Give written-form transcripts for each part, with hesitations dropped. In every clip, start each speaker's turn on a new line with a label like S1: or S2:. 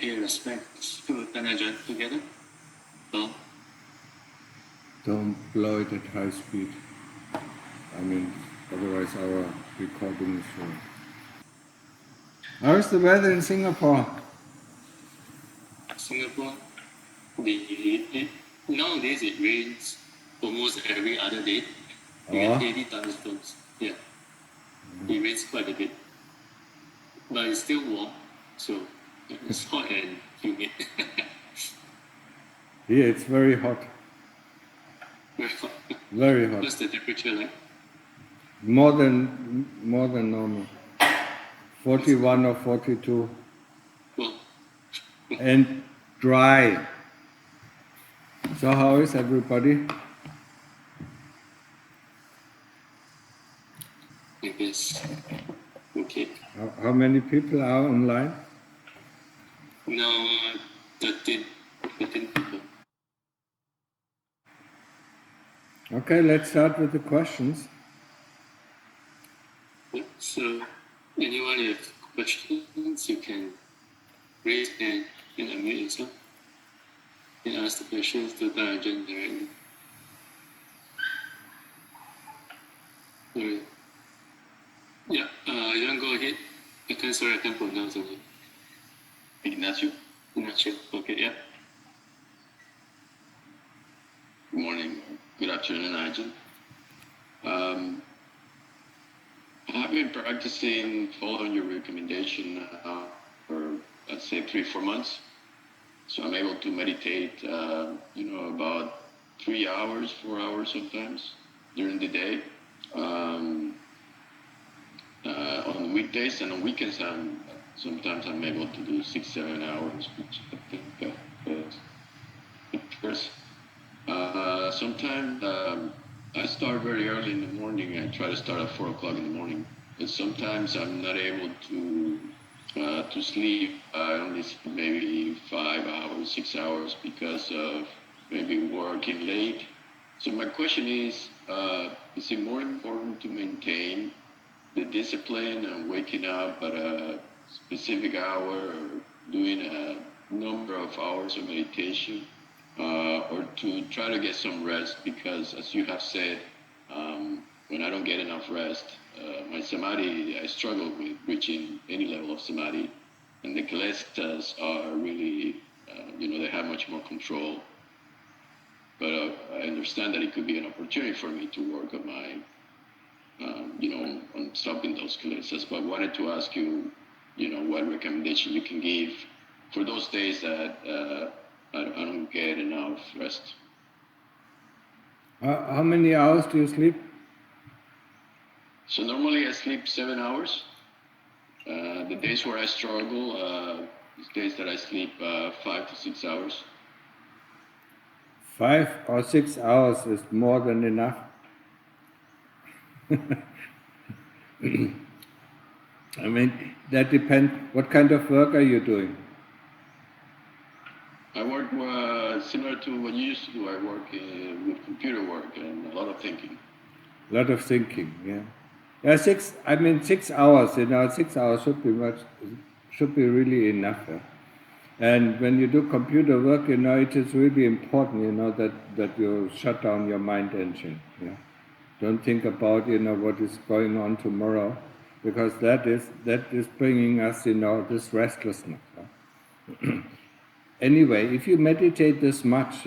S1: pay respects to Ajahn together. So,
S2: Don't blow it at high speed. I mean, otherwise our recording is full. How is the weather in Singapore?
S1: Singapore, nowadays it rains almost every other day. We get heavy thunderstorms. Yeah, it rains quite a bit, but it's still warm, so it's hot and humid.
S2: Here it's very hot.
S1: Very hot.
S2: Very hot.
S1: What's the temperature like?
S2: More than normal. 41 or 42.
S1: Well,
S2: And dry. So how is everybody?
S1: I guess. Okay.
S2: How many people are online?
S1: Now, 13 people.
S2: Okay, let's start with the questions.
S1: So, anyone have questions, you can raise hand and unmute yourself and ask the questions to Ajahn directly. Alright. Yeah, you want to go ahead? I can't pronounce it. Ignacio? Ignacio, okay, yeah. Good morning, good afternoon, Ajahn. I've been practicing following your recommendation for, let's say, 3-4 months. So I'm able to meditate, about 3 hours, 4 hours sometimes during the day. On weekdays and on weekends, sometimes I'm able to do 6-7 hours, which I think first. Sometimes I start very early in the morning. I try to start at 4 o'clock in the morning. And sometimes I'm not able to sleep. I only sleep maybe 5 hours, 6 hours because of maybe working late. So my question is it more important to maintain the discipline and waking up at a specific hour or doing a number of hours of meditation? Or to try to get some rest, because as you have said, when I don't get enough rest, my samadhi, I struggle with reaching any level of samadhi, and the kleshas are really, they have much more control. But I understand that it could be an opportunity for me to work on my, on stopping those kleshas. But I wanted to ask you, what recommendation you can give for those days that I don't get enough rest.
S2: How many hours do you sleep?
S1: So normally I sleep 7 hours. The days where I struggle, is days that I sleep 5 to 6 hours.
S2: 5 or 6 hours is more than enough. I mean, that depends. What kind of work are you doing?
S1: I work similar to what you used to do. I work with computer work and a lot of thinking.
S2: A lot of thinking, yeah. Yeah, 6 hours, 6 hours should be really enough. Yeah? And when you do computer work, it is really important, that you shut down your mind engine. Yeah? Don't think about, what is going on tomorrow, because that is bringing us, this restlessness. Yeah? Anyway, if you meditate this much,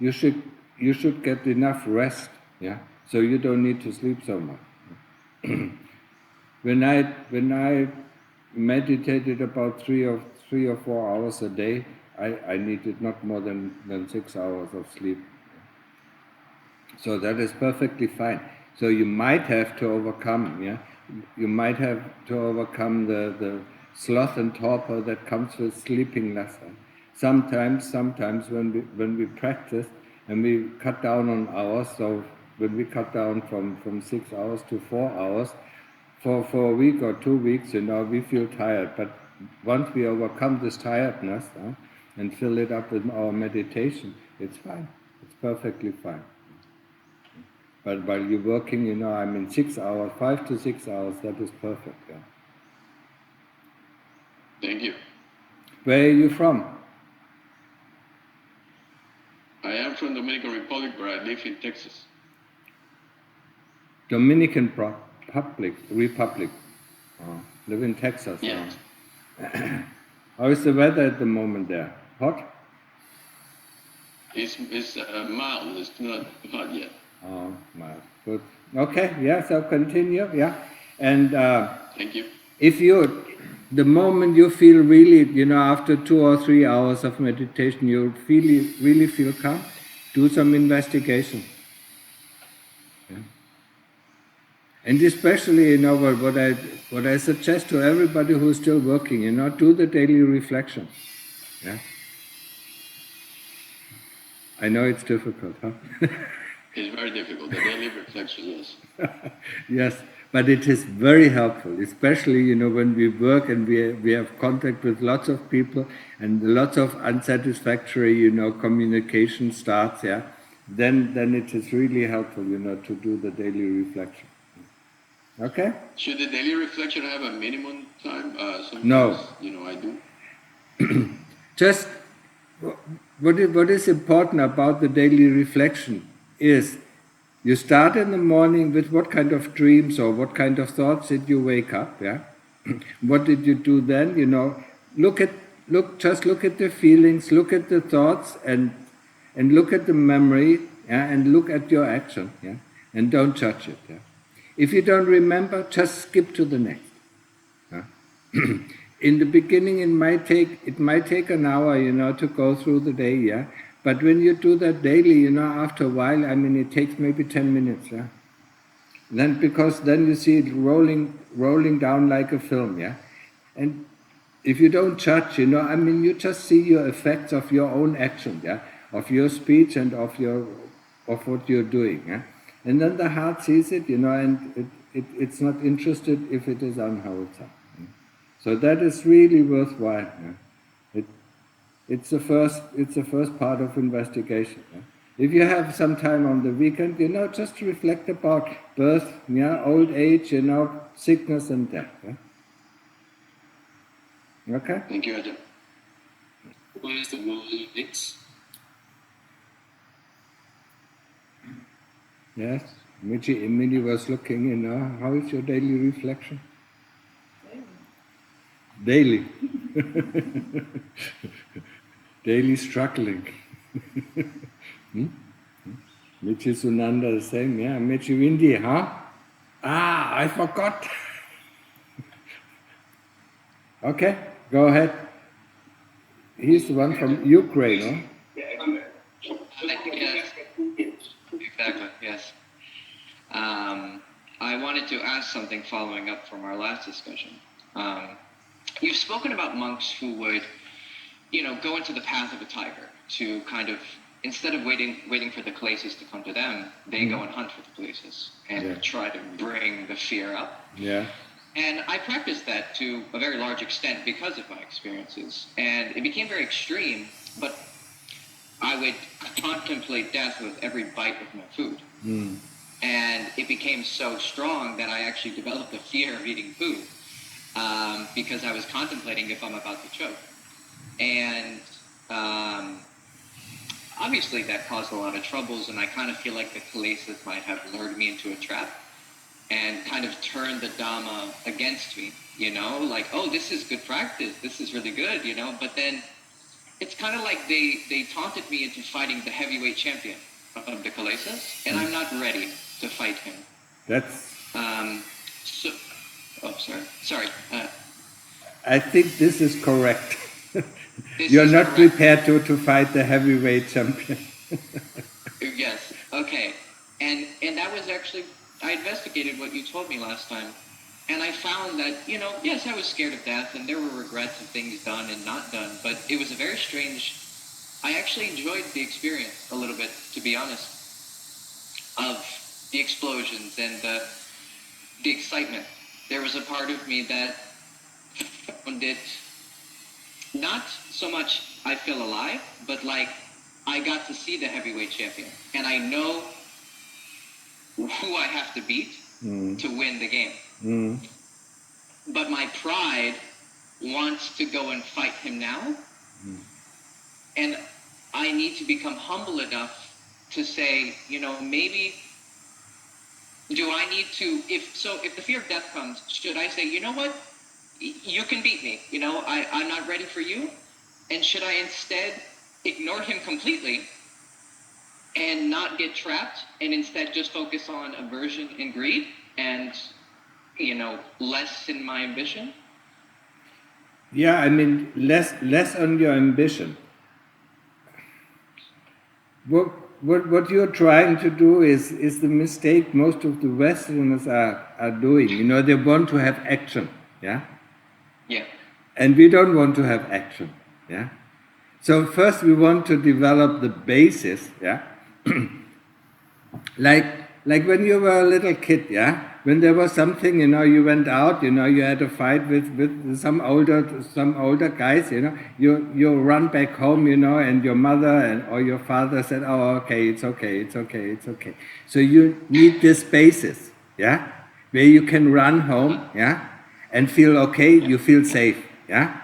S2: you should get enough rest, yeah. So you don't need to sleep so much. When I meditated about 3 or 4 hours a day, I needed not more than 6 hours of sleep. So that is perfectly fine. So you might have to overcome, yeah. You might have to overcome the sloth and torpor that comes with sleeping less. Sometimes when we practice and we cut down on hours, so when we cut down from 6 hours to 4 hours, for a week or 2 weeks, we feel tired. But once we overcome this tiredness and fill it up with our meditation, it's fine. It's perfectly fine. But while you're working, 6 hours, 5 to 6 hours, that is perfect. Yeah.
S1: Thank you.
S2: Where are you from?
S1: I am from Dominican Republic, but I live in Texas.
S2: Dominican Republic. Oh, live in Texas.
S1: Yes.
S2: How is the weather at the moment there? Hot?
S1: It's mild. It's not hot yet.
S2: Oh, mild. Good. Okay. Yeah. So continue. Yeah. And
S1: Thank you.
S2: if you, the moment you feel really, after 2 or 3 hours of meditation, you really feel calm, do some investigation. Yeah. And especially, what I suggest to everybody who's still working, do the daily reflection. Yeah. I know it's difficult, huh?
S1: It's very difficult. The daily reflection, yes.
S2: Yes, but it is very helpful, especially when we work and we have contact with lots of people and lots of unsatisfactory communication starts. Yeah, then it is really helpful to do the daily reflection. Okay.
S1: Should the daily reflection have a minimum time? Sometimes,
S2: No.
S1: I do.
S2: Just what is important about the daily reflection is you start in the morning with what kind of dreams or what kind of thoughts did you wake up, yeah? What did you do then? Look at the feelings, look at the thoughts, and look at the memory, yeah, and look at your action, yeah, and don't judge it. Yeah? If you don't remember, just skip to the next. Yeah? In the beginning, it might take an hour, to go through the day, yeah. But when you do that daily, after a while, it takes maybe 10 minutes, yeah. Because then you see it rolling down like a film, yeah. And if you don't judge, you just see your effects of your own action, yeah, of your speech and of what you're doing, yeah. And then the heart sees it, and it's not interested if it is unwholesome. So that is really worthwhile. Yeah? It's the first part of investigation. Yeah? If you have some time on the weekend, just reflect about birth, yeah, old age, sickness and death. Yeah? Okay.
S1: Thank you, Ajahn.
S3: What is the movie next?
S2: Yes. Mini was looking, how is your daily reflection? Daily. Daily struggling. Michi Sunanda the same, yeah. Michi Windy, huh? Ah, I forgot. Okay, go ahead. He's the one from Ukraine, no?
S3: Yes, exactly, yes. I wanted to ask something following up from our last discussion. You've spoken about monks who would, go into the path of a tiger to kind of, instead of waiting for the kilesas to come to them, they go and hunt for the kilesas and try to bring the fear up.
S2: Yeah.
S3: And I practiced that to a very large extent because of my experiences. And it became very extreme, but I would contemplate death with every bite of my food.
S2: Mm.
S3: And it became so strong that I actually developed a fear of eating food because I was contemplating if I'm about to choke. And obviously that caused a lot of troubles, and I kind of feel like the kilesas might have lured me into a trap and kind of turned the Dhamma against me, like, oh, this is good practice, this is really good, but then it's kind of like they taunted me into fighting the heavyweight champion of the kilesas, and I'm not ready to fight him.
S2: That's...
S3: Sorry.
S2: I think this is correct.
S3: This
S2: You're
S3: is
S2: not
S3: correct.
S2: prepared to fight the heavyweight champion.
S3: Yes, okay. And that was actually, I investigated what you told me last time, and I found that, yes, I was scared of death, and there were regrets of things done and not done, but it was a very strange, I actually enjoyed the experience a little bit, to be honest, of the explosions and the excitement. There was a part of me that found it not so much I feel alive, but like I got to see the heavyweight champion, and I know who I have to beat to win the game. But my pride wants to go and fight him now. And I need to become humble enough to say, maybe do I need to, if the fear of death comes, should I say, you know what, you can beat me, I'm not ready for you? And should I instead ignore him completely and not get trapped and instead just focus on aversion and greed and, lessen my ambition?
S2: Yeah, I mean, less on your ambition. What you're trying to do is the mistake most of the Westerners are doing. They want to have action, yeah?
S3: Yeah.
S2: And we don't want to have action, yeah? So first we want to develop the basis, yeah? like when you were a little kid, yeah? When there was something, you went out, you had a fight with some older guys, you run back home, and your mother or your father said, oh, okay, it's okay. So you need this basis, yeah? Where you can run home, yeah? And feel okay, you feel safe, yeah?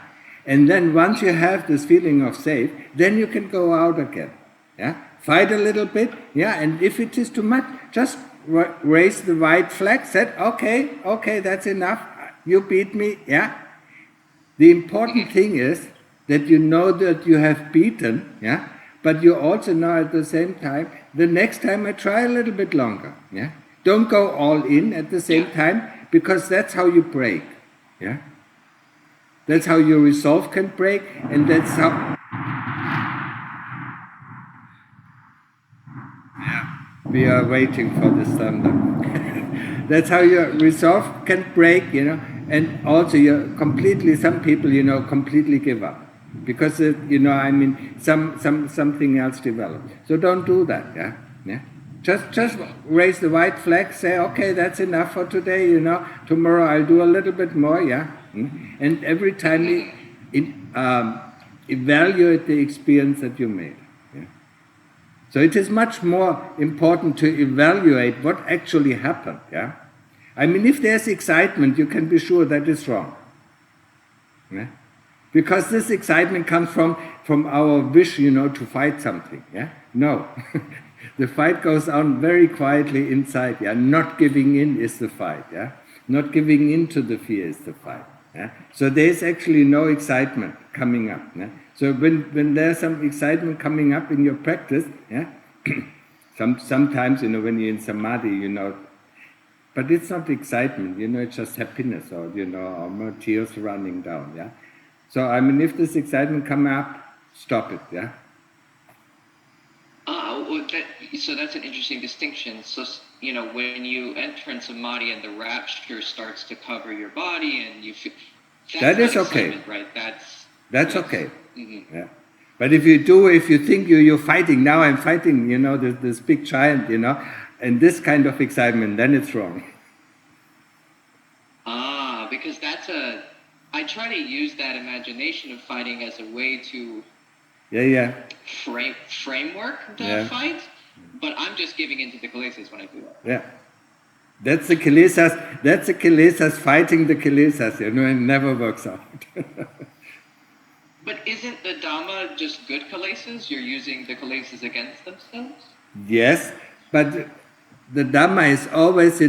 S2: And then once you have this feeling of safe, then you can go out again, yeah? Fight a little bit, yeah? And if it is too much, just raise the white flag, said, okay, that's enough, you beat me, yeah? The important thing is that you know that you have beaten, yeah? But you also know at the same time, the next time I try a little bit longer, yeah? Don't go all in at the same time, because that's how you break, yeah? That's how your resolve can break, and that's how... We are waiting for the thunder. That's how your resolve can break, and also some people, completely give up. Because, something else develops. So don't do that, yeah? Just raise the white flag, say, okay, that's enough for today, tomorrow I'll do a little bit more, yeah? And every time evaluate the experience that you made. So it is much more important to evaluate what actually happened, yeah? I mean, if there's excitement, you can be sure that is wrong. Yeah? Because this excitement comes from our wish, to fight something, yeah? No. The fight goes on very quietly inside, yeah? Not giving in is the fight, yeah? Not giving in to the fear is the fight, yeah? So there's actually no excitement coming up, yeah? So when there's some excitement coming up in your practice, yeah, sometimes, when you're in samadhi, but it's not excitement, it's just happiness or, or more tears running down, yeah. So, I mean, if this excitement comes up, stop it, yeah.
S3: So that's an interesting distinction. So, when you enter in samadhi and the rapture starts to cover your body and you feel...
S2: That is okay.
S3: Right?
S2: That's okay. Mm-hmm. Yeah. But if you think you're fighting, now I'm fighting, this big giant, and this kind of excitement, then it's wrong.
S3: Because I try to use that imagination of fighting as a way to framework the fight, but I'm just giving into the kilesas when I do that.
S2: Yeah. That's the kilesas fighting the kilesas, it never works out.
S3: But isn't the Dhamma just good kilesas? You're using the kilesas against themselves?
S2: Yes, but the Dhamma is always,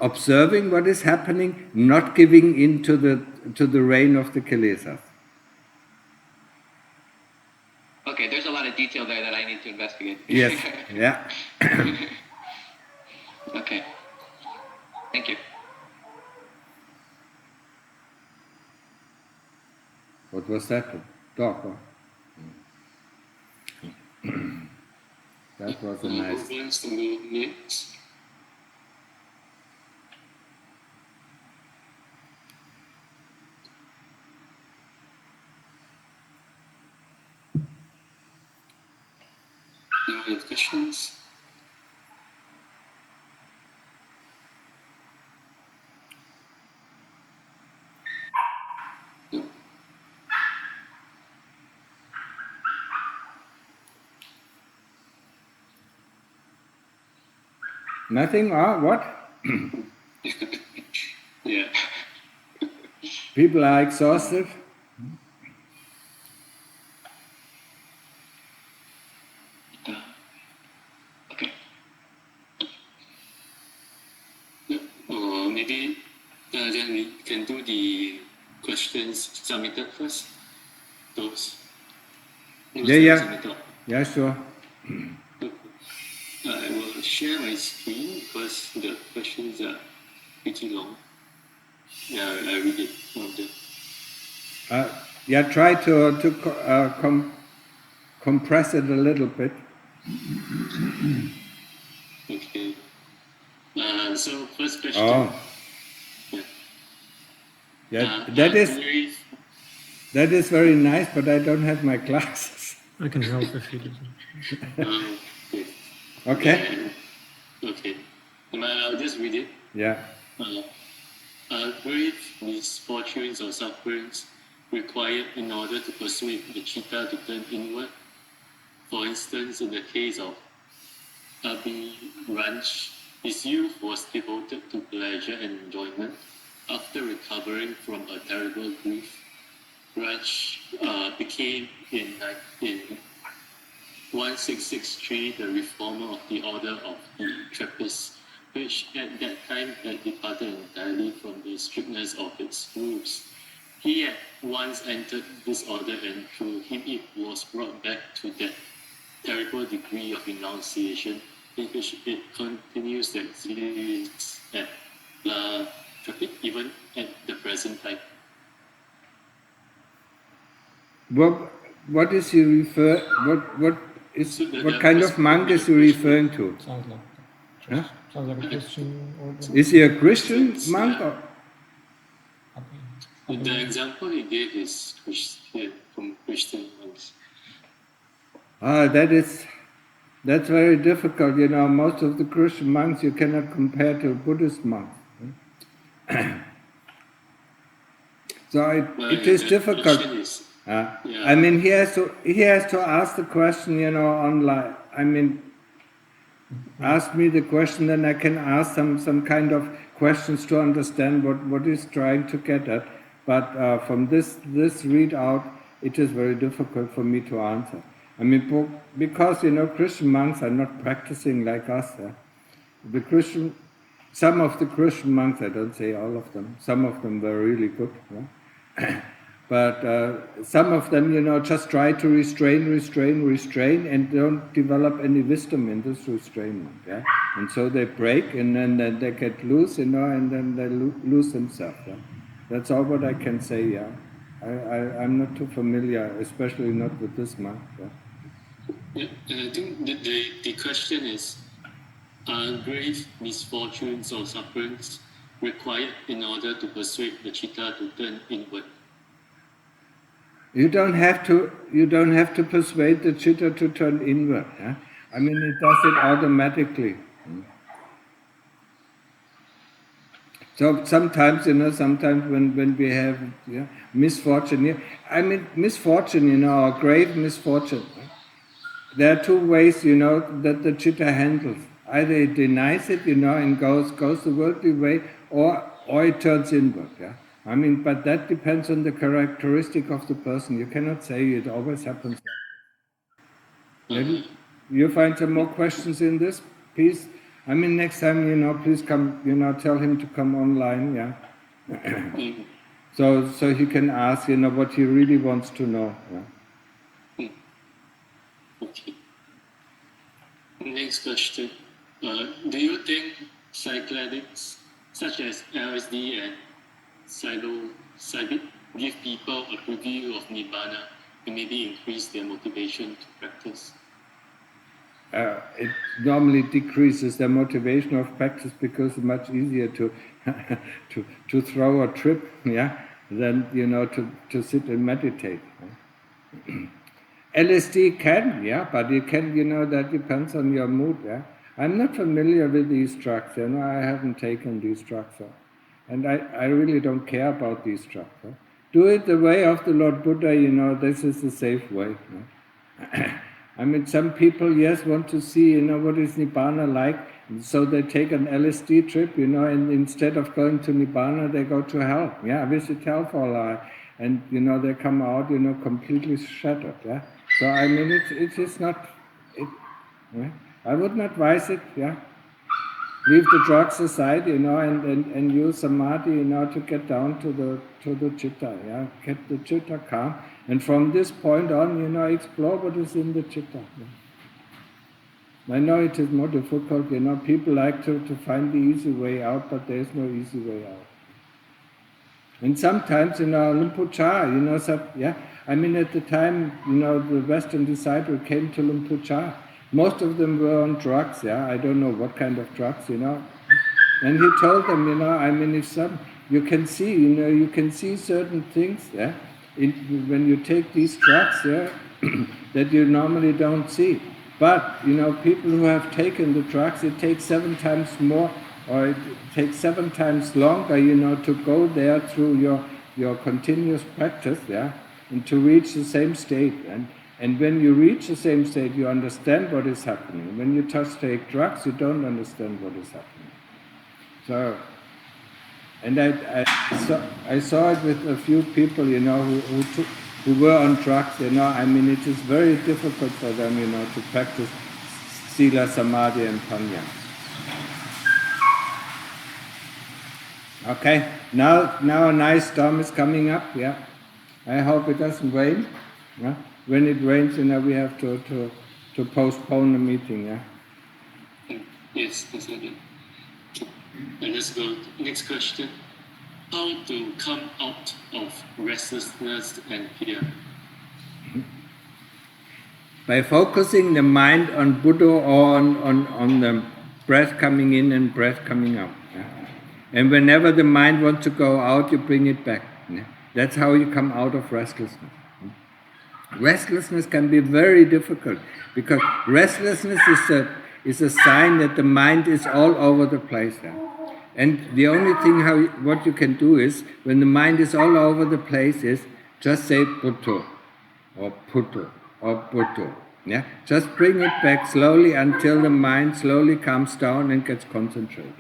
S2: observing what is happening, not giving in to the reign of the kilesas.
S3: Okay, there's a lot of detail there that I need to investigate.
S2: Yes, yeah.
S3: Okay. Thank you.
S2: What was that? Dog? Huh? That was a nice...
S1: Do you have questions? No.
S2: Nothing? What?
S1: Yeah.
S2: People are exhausted.
S4: we can do the questions submitted first. Those
S2: Yeah.
S4: submitted.
S2: Yeah, sure.
S4: I will share my screen because the questions are pretty long. Yeah, I read it from the.
S2: Try to compress it a little bit.
S4: Okay. So first question.
S2: Oh. Yeah. That is very nice, but I don't have my glasses.
S5: I can help if you do.
S2: Okay.
S4: Okay. I'll just read it.
S2: Yeah.
S4: Grave misfortunes or sufferings required in order to persuade the chitta to turn inward. For instance, in the case of Abhiranj, his youth was devoted to pleasure and enjoyment. After recovering from a terrible grief, Raj became in 1663 the reformer of the order of the Trappists, which at that time had departed entirely from the strictness of its rules. He at once entered this order, and through him it was brought back to that terrible degree of renunciation in which it continues to exist at La Trappist, even at the present time.
S2: What is he refer? What kind of monk is he referring to?
S5: Sounds like
S2: Huh?
S5: sounds like a Christian order.
S2: Is he a Christian monk? Or?
S4: The example he gave is from Christian monks.
S2: That's very difficult. You know, most of the Christian monks you cannot compare to Buddhist monks. So it is difficult. I mean, he has to ask the question, you know, online. I mean, ask me the question, then I can ask some kind of questions to understand what he's trying to get at. But from this readout, it is very difficult for me to answer. I mean, because, you know, Christian monks are not practicing like us. Some of the Christian monks, I don't say all of them, some of them were really good. Yeah? But some of them, you know, just try to restrain, and don't develop any wisdom in this restrainment. Yeah? And so they break, and then they get loose, you know, and then they lose themselves. Yeah? That's all what I can say. Yeah, I'm not too familiar, especially not with this monk. Yeah?
S4: Yeah, and I think the question is, are grave misfortunes or sufferings required in order to persuade the chitta to turn inward?
S2: You don't have to persuade the chitta to turn inward. Yeah? I mean, it does it automatically. So sometimes, you know, when we have misfortune, I mean misfortune, you know, or grave misfortune. There are two ways, you know, that the chitta handles. Either it denies it, you know, and goes the worldly way, or it turns inward. Yeah. I mean, but that depends on the characteristic of the person. You cannot say it always happens. Maybe you find some more questions in this piece. I mean, next time, you know, please come, you know, tell him to come online, yeah. So he can ask, you know, what he really wants to know. Yeah?
S4: Okay. Next question. Do you think psychedelics such as LSD and psilocybin give people a preview of Nibbana and maybe increase their motivation to practice?
S2: It normally decreases their motivation of practice because it's much easier to throw a trip, yeah, than, you know, to sit and meditate. LSD can, yeah, but you can, you know, that depends on your mood, yeah. I'm not familiar with these drugs, you know, I haven't taken these drugs, and I really don't care about these drugs. Do it the way of the Lord Buddha, you know, this is the safe way. Yeah? I mean, some people, yes, want to see, you know, what is Nibbana like, so they take an LSD trip, you know, and instead of going to Nibbana, they go to hell, yeah, visit hell for a while, and, you know, they come out, you know, completely shattered, yeah. So, I mean, it is not, yeah? I wouldn't advise it, yeah. leave the drugs aside, and use samadhi, to get down to the chitta, get the chitta calm, and from this point on, explore what is in the chitta. I know it is more difficult, people like to find the easy way out, but there is no easy way out. And sometimes, Lumpucha, at the time, the Western disciple came to Lumpucha. Most of them were on drugs, I don't know what kind of drugs, And he told them, if you can see, you can see certain things, when you take these drugs, that you normally don't see. But, people who have taken the drugs, it takes 7 times more, or it takes 7 times longer, to go there through your continuous practice, and to reach the same state. And when you reach the same state, you understand what is happening. When you just take drugs, you don't understand what is happening. So, and I saw it with a few people, who were on drugs, it is very difficult for them, to practice Sila, Samadhi and Panya. Okay, now a nice storm is coming up, I hope it doesn't rain. When it rains, we have to postpone the meeting,
S4: Yes, that's it. And let's go next question. How to come out of restlessness and fear?
S2: By focusing the mind on Buddha or on the breath coming in and breath coming out. And whenever the mind wants to go out, you bring it back. That's how you come out of restlessness. Restlessness can be very difficult, because restlessness is a sign that the mind is all over the place. And the only thing what you can do is, when the mind is all over the place, is just say Butto or Putto or Butto. Just bring it back slowly until the mind slowly calms down and gets concentrated.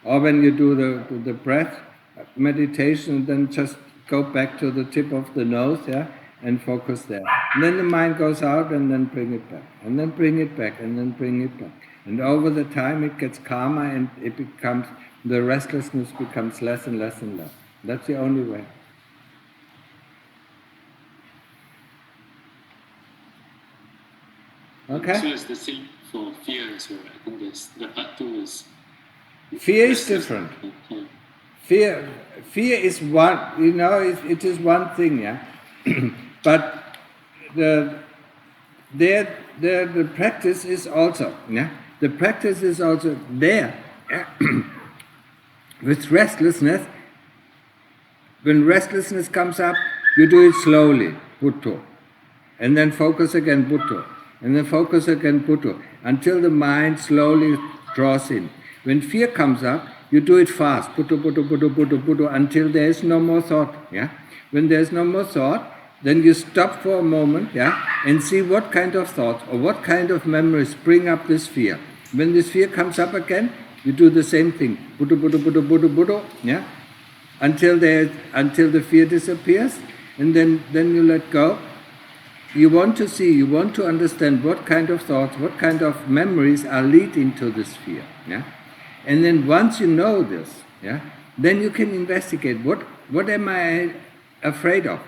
S2: Or when you do the breath meditation, then just go back to the tip of the nose, and focus there. And then the mind goes out, and then bring it back, and then bring it back, and then bring it back. And over the time it gets calmer, and the restlessness becomes less and less and less. That's the only way. Okay?
S4: So it's the same for fear as well. I think the part 2 is...
S2: Fear is different. Fear is one, it is one thing, but the practice is also, the practice is also there. With restlessness, when restlessness comes up, you do it slowly, Butto, and then focus again, Butto, and then focus again, Butto, until the mind slowly draws in. When fear comes up, you do it fast, Butto, Butto, Butto, Butto, Butto, until there is no more thought. When there is no more thought, then you stop for a moment, and see what kind of thoughts or what kind of memories bring up this fear. When this fear comes up again, you do the same thing, Butto, Butto, Butto, Butto, Butto, until the fear disappears, and then you let go. You want to understand what kind of thoughts, what kind of memories are leading to this fear. And then once you know this, then you can investigate what am I afraid of?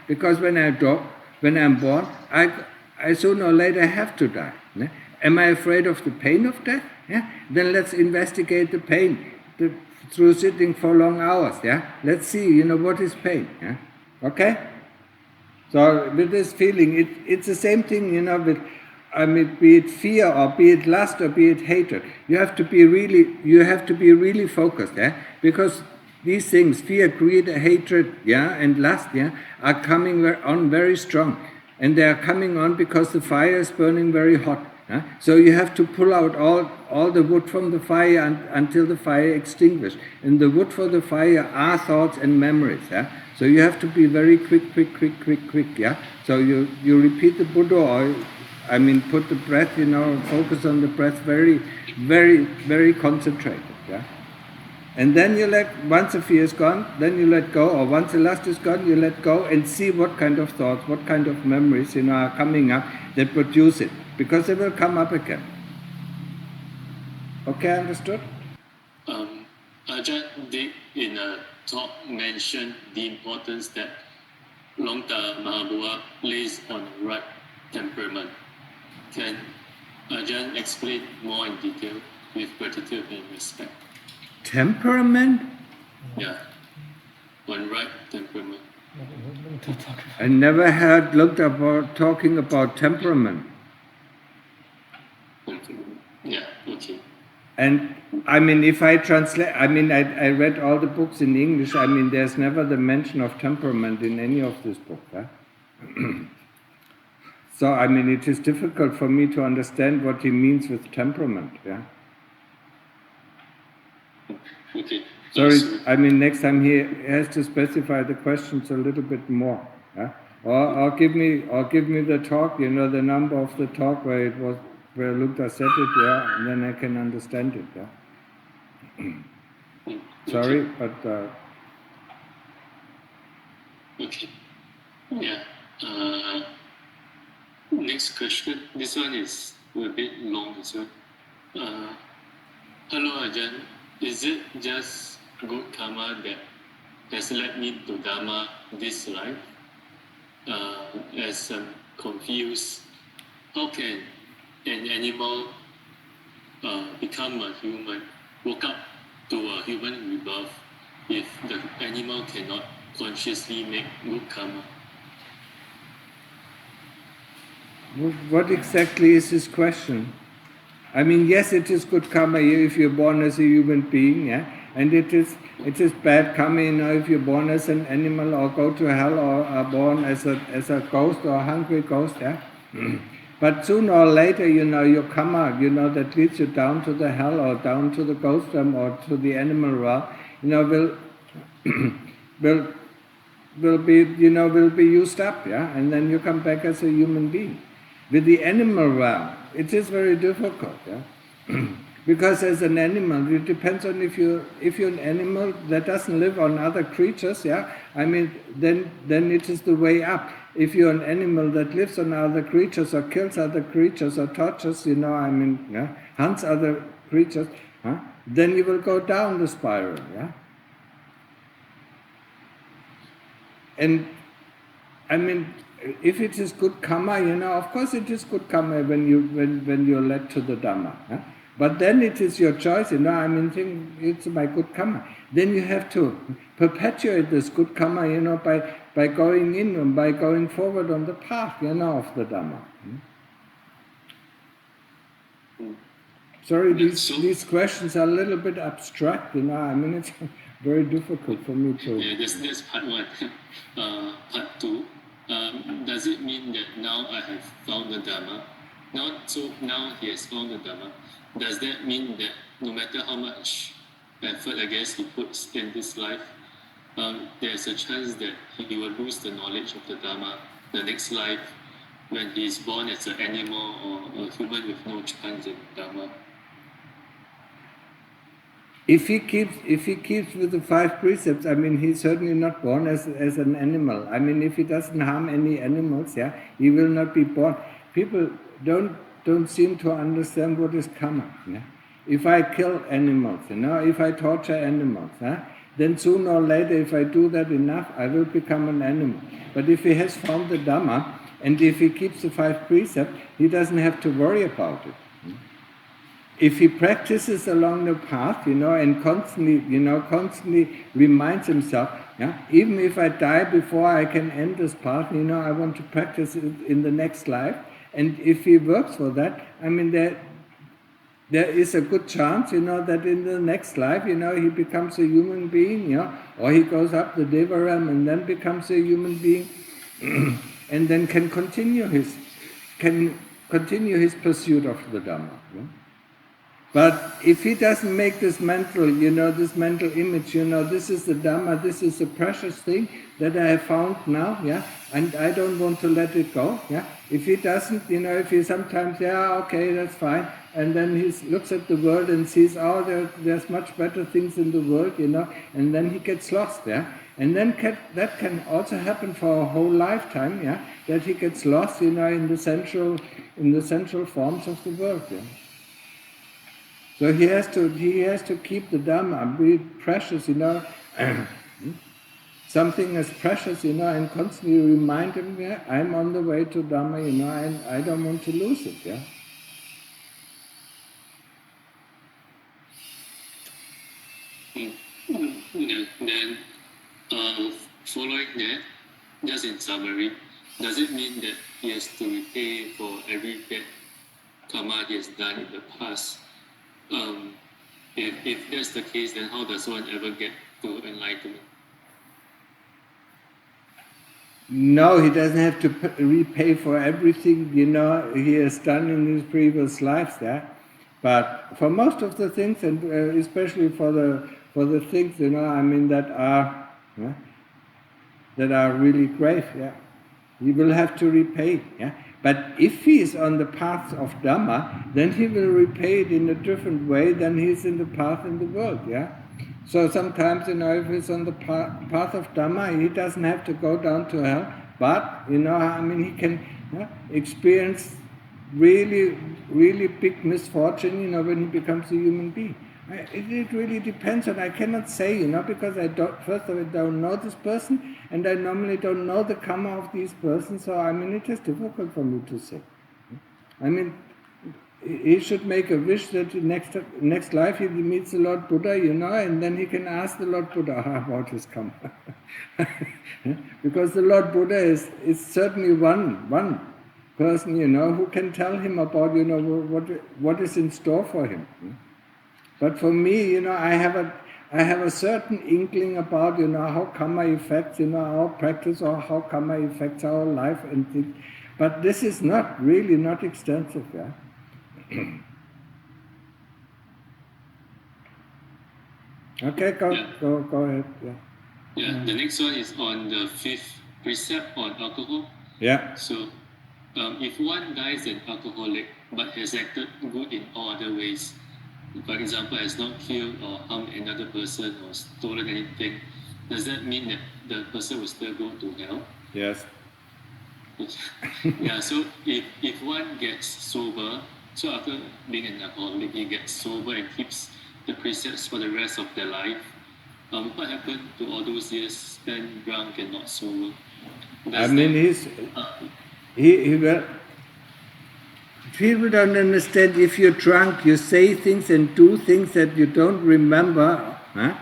S2: Because when I'm born, I sooner or later have to die. Am I afraid of the pain of death? Then let's investigate the pain through sitting for long hours. Let's see, what is pain. Okay? So with this feeling, it's the same thing, with, be it fear or be it lust or be it hatred. You have to be really focused, because these things, fear, greed, hatred, and lust, are coming on very strong, and they are coming on because the fire is burning very hot. So you have to pull out all the wood from the fire until the fire extinguished. And the wood for the fire are thoughts and memories. So you have to be very quick. So you repeat the Buddha, or put the breath, focus on the breath very, very, very concentrated. And then once the fear is gone, then you let go, or once the lust is gone, you let go and see what kind of thoughts, what kind of memories, are coming up that produce it. Because they will come up again. Okay, understood?
S4: Ajahn did in a talk mention the importance that Longta Mahabua plays on right temperament. Can Ajahn explain more in detail with gratitude and respect?
S2: Temperament?
S4: Yeah, on right temperament.
S2: I never heard looked about talking about temperament.
S4: Yeah, okay.
S2: And I mean, if I translate, I mean, I read all the books in English. I mean, there's never the mention of temperament in any of this book. Huh? So, I mean, it is difficult for me to understand what he means with temperament. Yeah.
S4: Okay.
S2: Sorry, I mean, next time he has to specify the questions a little bit more. Yeah? Or give me the talk, the number of the talk where Lukta said it, yeah, and then I can understand it. Yeah. Sorry, but
S4: okay. Yeah. Next question. This one is a bit long as well. Hello, Ajahn. Is it just good karma that has led me to Dhamma this life? As I'm confused, how can an animal become a human, woke up to a human rebirth if the animal cannot consciously make good karma?
S2: what exactly is his question? I mean, yes, it is good karma if you're born as a human being, yeah, and it is bad karma, if you're born as an animal or go to hell or are born as a ghost or a hungry ghost, yeah. But sooner or later, your karma, that leads you down to the hell or down to the ghost realm or to the animal realm, will be used up, yeah, and then you come back as a human being. With the animal realm, it is very difficult, yeah, because as an animal, it depends on if you're an animal that doesn't live on other creatures, yeah. I mean, then it is the way up. If you're an animal that lives on other creatures or kills other creatures or tortures, hunts other creatures, then you will go down the spiral, yeah. And I mean, if it is good karma, of course it is good karma when you're led to the Dhamma. Huh? But then it is your choice, it's my good karma. Then you have to perpetuate this good karma, by going in and by going forward on the path, of the Dhamma. Sorry, these questions are a little bit abstract, it's very difficult for me to...
S4: Yeah, that's part one. Part two, does it mean that now I have found the Dhamma? Now he has found the Dhamma. Does that mean that no matter how much effort, I guess, he puts in this life, there's a chance that he will lose the knowledge of the Dhamma the next life when he is born as an animal or a human with no chance in Dhamma?
S2: If he keeps with the 5 precepts, he's certainly not born as an animal. If he doesn't harm any animals, yeah, he will not be born. People don't seem to understand what is karma. Yeah? If I kill animals, if I torture animals, then sooner or later, if I do that enough, I will become an animal. But if he has found the Dhamma, and if he keeps the 5 precepts, he doesn't have to worry about it. If he practices along the path, and constantly reminds himself, even if I die before I can end this path, I want to practice it in the next life. And if he works for that, there is a good chance, that in the next life, he becomes a human being, or he goes up the Deva realm and then becomes a human being, and then can continue his pursuit of the Dhamma. But if he doesn't make this mental, this mental image, this is the Dhamma, this is a precious thing that I have found now, yeah, and I don't want to let it go, yeah. If he doesn't, if he sometimes, okay, that's fine, and then he looks at the world and sees, there's much better things in the world, and then he gets lost, yeah. And then that can also happen for a whole lifetime, yeah, that he gets lost, in the central forms of the world, yeah. So he has to keep the Dhamma, be precious, something as precious, and constantly remind him, yeah, I'm on the way to Dhamma, and I don't want to lose it, yeah.
S4: Then, following that, just in summary, does it mean that he has to repay for every bad karma he has done in the past? If that's the case, then how does one ever get to enlightenment?
S2: No, he doesn't have to repay for everything, he has done in his previous lives, yeah. But for most of the things, and especially for the things, that are really grave, yeah, he will have to repay, yeah. But if he is on the path of Dhamma, then he will repay it in a different way than he is in the path in the world, yeah. So sometimes, if he's on the path of Dhamma, he doesn't have to go down to hell, but, he can experience really, really big misfortune, when he becomes a human being. It really depends, and I cannot say, because first of all, I don't know this person, and I normally don't know the karma of these persons, so it is difficult for me to say. He should make a wish that next life he meets the Lord Buddha, and then he can ask the Lord Buddha about his karma. Because the Lord Buddha is certainly one person, who can tell him about, what is in store for him. But for me, I have a certain inkling about, how karma affects, our practice, or how karma affects our life and things. But this is not extensive, yeah. Okay, go ahead. Yeah.
S4: Yeah, the next one is on the 5th precept on alcohol.
S2: Yeah.
S4: So, if one dies an alcoholic but has acted good in all other ways, for example, has not killed or harmed another person or stolen anything, does that mean that the person will still go to hell?
S2: Yes.
S4: Yeah, so if one gets sober, so after being an alcoholic, he gets sober and keeps the precepts for the rest of their life. What happened to all those years spent drunk and not sober?
S2: People don't understand, if you're drunk, you say things and do things that you don't remember, huh?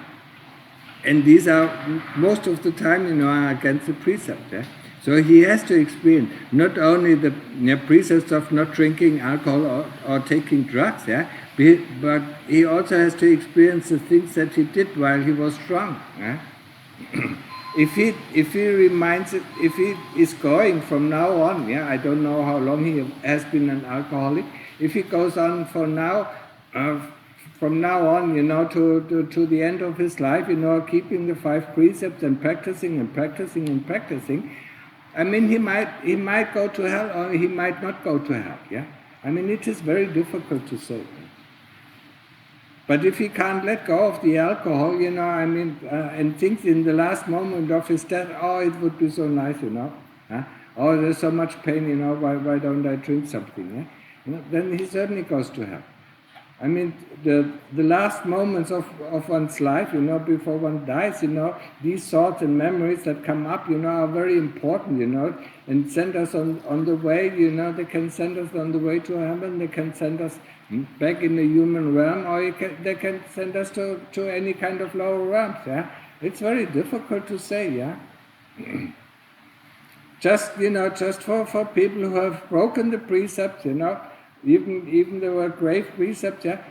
S2: And these are, most of the time, are against the precept. Yeah? So he has to experience not only the precepts of not drinking alcohol or taking drugs, yeah, but he also has to experience the things that he did while he was drunk. Yeah? If he is going from now on, yeah, I don't know how long he has been an alcoholic. If he goes on from now on, to the end of his life, keeping the 5 precepts and practicing, he might go to hell or he might not go to hell. Yeah, it is very difficult to say. But if he can't let go of the alcohol, and thinks in the last moment of his death, oh, it would be so nice, huh? Oh, there's so much pain, why don't I drink something? Yeah? Then he certainly goes to hell. The last moments of one's life, before one dies, these thoughts and memories that come up, are very important, and send us on the way, they can send us on the way to heaven, they can send us back in the human realm, or they can send us to any kind of lower realms, yeah. It's very difficult to say, yeah. Just for people who have broken the precepts, even there were grave precepts, yeah.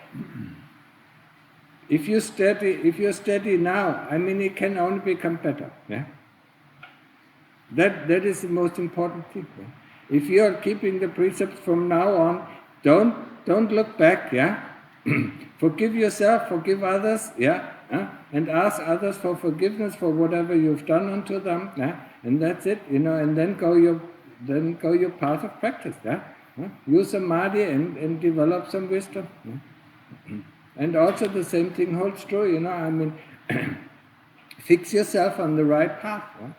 S2: If you're steady now, it can only become better, yeah. That is the most important thing. Yeah? If you are keeping the precepts from now on, don't look back, yeah. Forgive yourself, forgive others, yeah, and ask others for forgiveness for whatever you've done unto them, yeah, and that's it, and then go your path of practice, yeah. Use samadhi and develop some wisdom. Yeah? And also the same thing holds true, fix yourself on the right path. Yeah?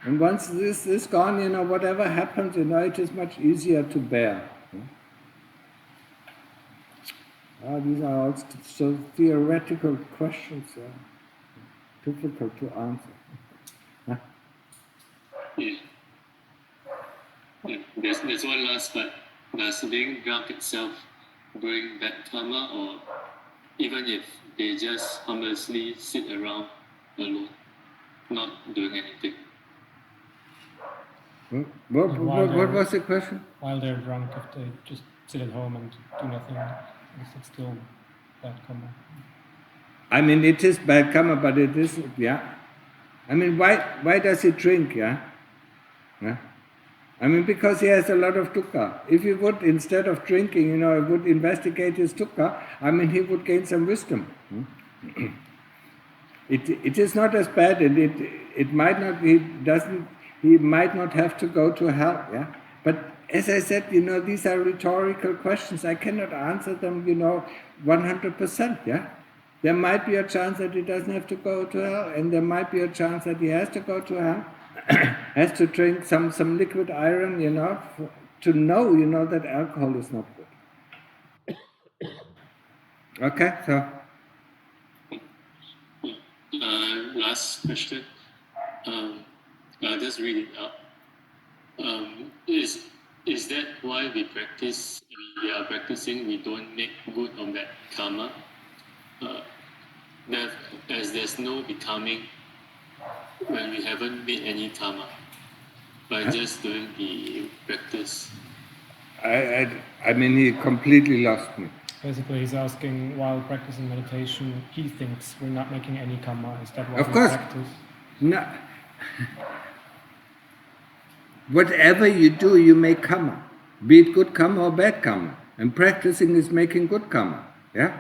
S2: And once this is gone, whatever happens, it is much easier to bear. Yeah? These are all so theoretical questions, difficult to answer. Huh?
S4: Yeah. Yeah. There's one last part. Does being drunk itself bring bad karma, or even if they just harmlessly sit around alone, not doing anything?
S2: What was the question?
S5: While they're drunk, if they just sit at home and do nothing, is it still bad karma?
S2: I mean, it is bad karma, but it isn't, yeah. I mean, why does he drink, yeah? Yeah? I mean, because he has a lot of dukkha. If he would, instead of drinking, would investigate his dukkha, I mean, he would gain some wisdom. It is not as bad, and it might not, he might not have to go to hell, yeah? But as I said, these are rhetorical questions. I cannot answer them, 100%, yeah? There might be a chance that he doesn't have to go to hell, and there might be a chance that he has to go to hell, has to drink some liquid iron, to know, that alcohol is not good. Okay, so.
S4: Last question. I'll just read it out. Is that why we are practicing, we don't make good on that karma? That as there's no becoming when we haven't made any karma by just doing the practice.
S2: I mean, he completely lost me.
S5: Basically, he's asking, while practicing meditation, he thinks we're not making any karma. Is that why
S2: Of
S5: we
S2: course.
S5: practice?
S2: No. Whatever you do, you make karma. Be it good karma or bad karma. And practicing is making good karma. Yeah?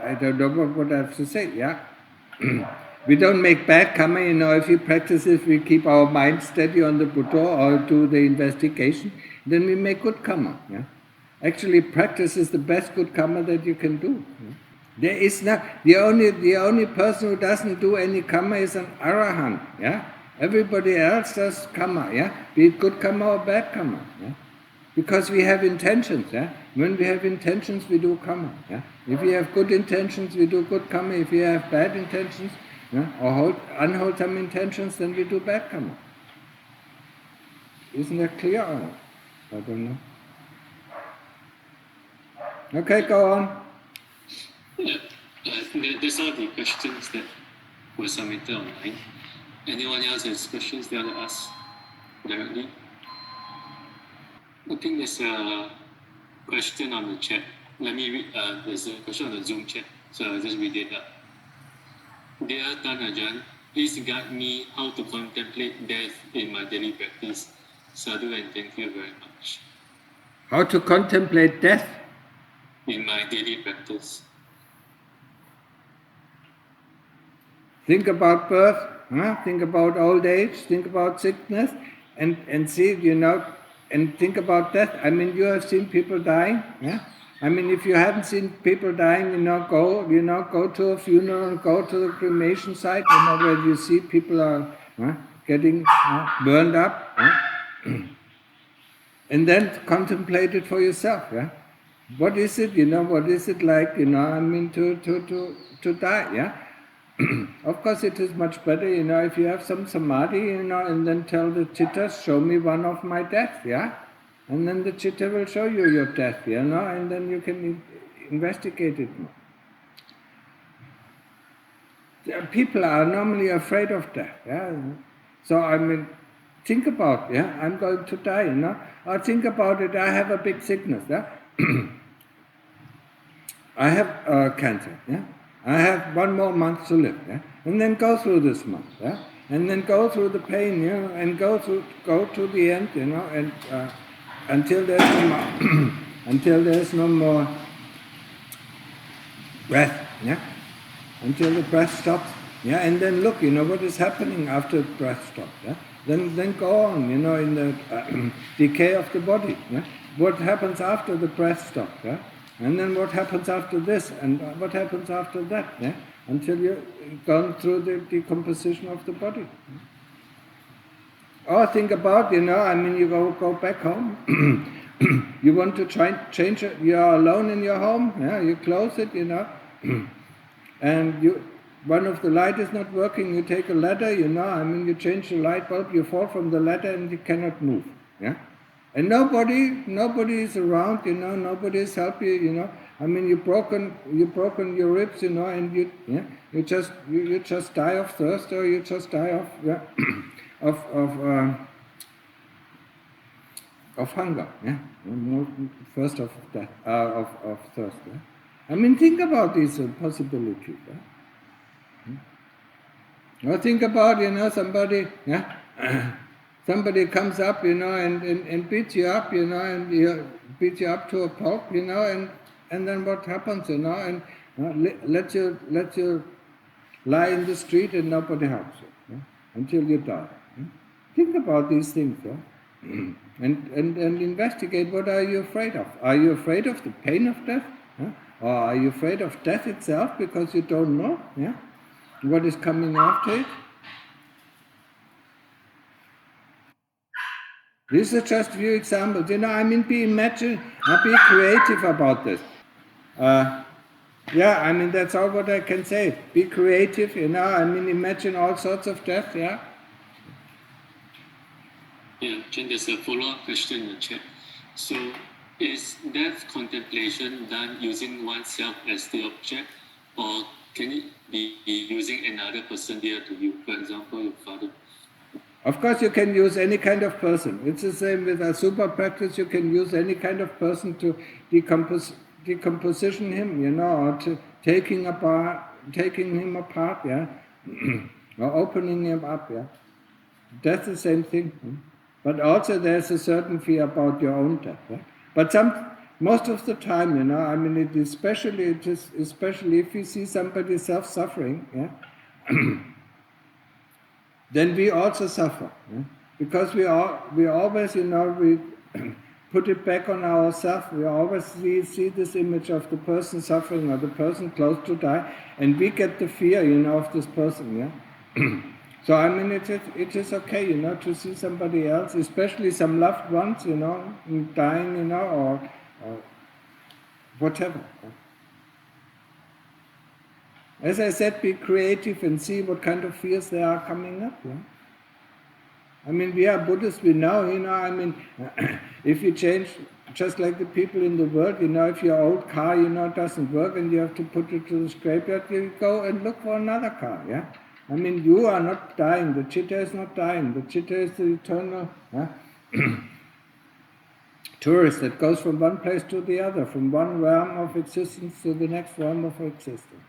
S2: I don't know what I have to say, yeah? We don't make bad karma, if we practice, if we keep our mind steady on the Buddha or do the investigation, then we make good karma, yeah? Actually, practice is the best good karma that you can do. Yeah? There is not, the only person who doesn't do any karma is an arahant, yeah? Everybody else does karma, yeah? Be it good karma or bad karma, yeah? Because we have intentions, yeah? When we have intentions, we do karma, yeah? If we have good intentions, we do good karma. If we have bad intentions, yeah, or unwholesome intentions, then we do bad karma. Isn't that clear or not? I don't know. Okay, go on.
S4: Yeah, that's all the questions that were submitted online. Anyone else has questions they want to ask directly? I think there's a question on the chat. Let me read. There's a question on the Zoom chat, so I'll just read it up. Dear Tan Ajahn, please guide me how to contemplate death in my daily practice. Sadhu, and thank you very much.
S2: How to contemplate death?
S4: In my daily practice.
S2: Think about birth, think about old age, think about sickness, and see, and think about death. I mean, you have seen people dying, yeah? I mean, if you haven't seen people dying, go to a funeral, go to the cremation site, where you see people are getting burned up, and then contemplate it for yourself, yeah? What is it, what is it like, I mean, to die, yeah? Of course, it is much better, if you have some samadhi, and then tell the chitta, show me one of my deaths, yeah? And then the chitta will show you your death, and then you can investigate it more. People are normally afraid of death, yeah? So, I mean, think about, yeah, I'm going to die, or think about it, I have a big sickness, yeah? I have cancer, yeah? I have 1 more month to live, yeah? And then go through this month, yeah? And then go through the pain, and go to the end, and until there's no more breath, yeah? Until the breath stops, yeah? And then look, what is happening after the breath stops, yeah? Then go on, in the decay of the body, yeah? What happens after the breath stops, yeah? And then what happens after this, and what happens after that, yeah? Until you've gone through the decomposition of the body. Or think about, I mean, you go back home, You want to change it, you are alone in your home, yeah, you close it, you know, and one of the light is not working, you take a ladder, you know, I mean, you change the light bulb, you fall from the ladder and you cannot move, yeah. And nobody is around, you know, nobody is helping you, you know. I mean, you've broken your ribs, you know, and you just die of thirst, or you just die of of hunger, yeah. First of death, of thirst. Yeah? I mean, think about these possibilities. Yeah? Or think about, you know, somebody, yeah. Somebody comes up, you know, and beats you up, you know, and beats you up to a pulp, you know, and then what happens, you know, and let you lie in the street and nobody helps you, yeah? Until you die. Yeah? Think about these things, yeah? and investigate, what are you afraid of? Are you afraid of the pain of death? Yeah? Or are you afraid of death itself because you don't know, yeah, what is coming after it? These are just few examples. You know, I mean, be creative about this. Yeah, I mean, that's all what I can say. Be creative, you know, I mean, imagine all sorts of death, yeah?
S4: Yeah, Chen, there's a follow-up question in the chat. So, is death contemplation done using oneself as the object, or can it be using another person dear to you, for example, your father?
S2: Of course, you can use any kind of person. It's the same with a super practice. You can use any kind of person to decomposition him, you know, or to taking him apart, yeah, or opening him up, yeah. That's the same thing. But also, there's a certain fear about your own death. Yeah? But most of the time, you know, I mean, especially if you see somebody self-suffering, yeah. Then we also suffer, yeah? Because we always, you know, we put it back on ourselves. We always see this image of the person suffering or the person close to die, and we get the fear, you know, of this person. Yeah. So I mean, it is okay, you know, to see somebody else, especially some loved ones, you know, dying, you know, or whatever. As I said, be creative and see what kind of fears there are coming up. Yeah? I mean, we are Buddhists, we know, you know, I mean, if you change, just like the people in the world, you know, if your old car, you know, doesn't work and you have to put it to the scrapyard, you go and look for another car, yeah? I mean, you are not dying, the chitta is not dying, the chitta is the eternal tourist that goes from one place to the other, from one realm of existence to the next realm of existence.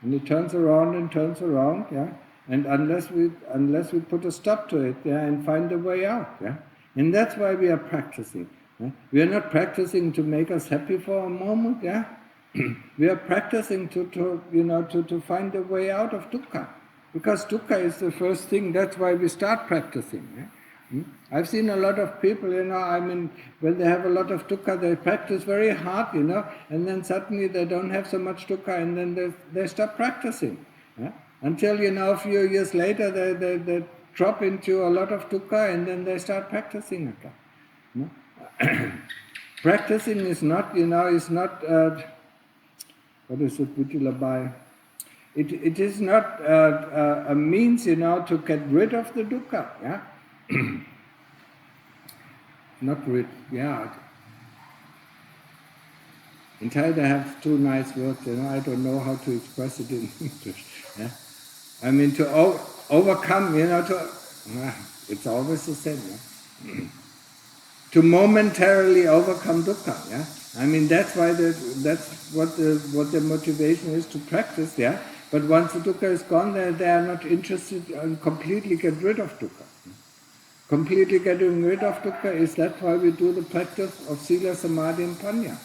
S2: And it turns around, yeah. And unless we put a stop to it, yeah, and find a way out, yeah. And that's why we are practicing. Yeah? We are not practicing to make us happy for a moment, yeah. We are practicing to find a way out of dukkha, because dukkha is the first thing. That's why we start practicing. Yeah? I've seen a lot of people, you know, I mean, when they have a lot of dukkha, they practice very hard, you know, and then suddenly they don't have so much dukkha, and then they stop practicing. Yeah? Until, you know, a few years later, they drop into a lot of dukkha, and then they start practicing again. You know? Practicing is not, you know, what is it, Vitilabai? It is not a means, you know, to get rid of the dukkha, yeah? Not rid, yeah. In Thai they have two nice words, you know, I don't know how to express it in English, yeah? I mean, to overcome, you know, it's always the same, yeah? To momentarily overcome dukkha, yeah? I mean, that's what the motivation is to practice, yeah? But once the dukkha is gone, they are not interested in completely get rid of dukkha. Completely getting rid of dukkha is that's why we do the practice of sila, samadhi and panya.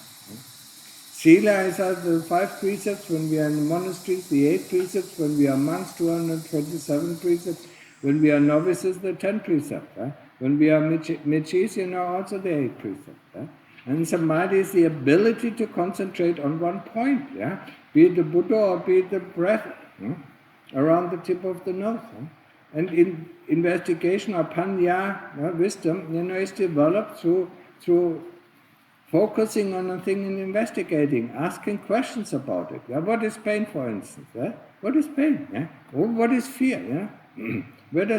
S2: Sila is the 5 precepts when we are in the monasteries, the 8 precepts when we are monks, 227 precepts, when we are novices, the 10 precepts. When we are mechis, you know, also the 8 precepts. And samadhi is the ability to concentrate on one point, yeah? Be it the Buddha or be it the breath around the tip of the nose. And in investigation or panya, wisdom, you know, is developed through focusing on a thing and investigating, asking questions about it. Yeah? What is pain, for instance? Yeah? What is pain? Yeah? Or what is fear? Yeah? What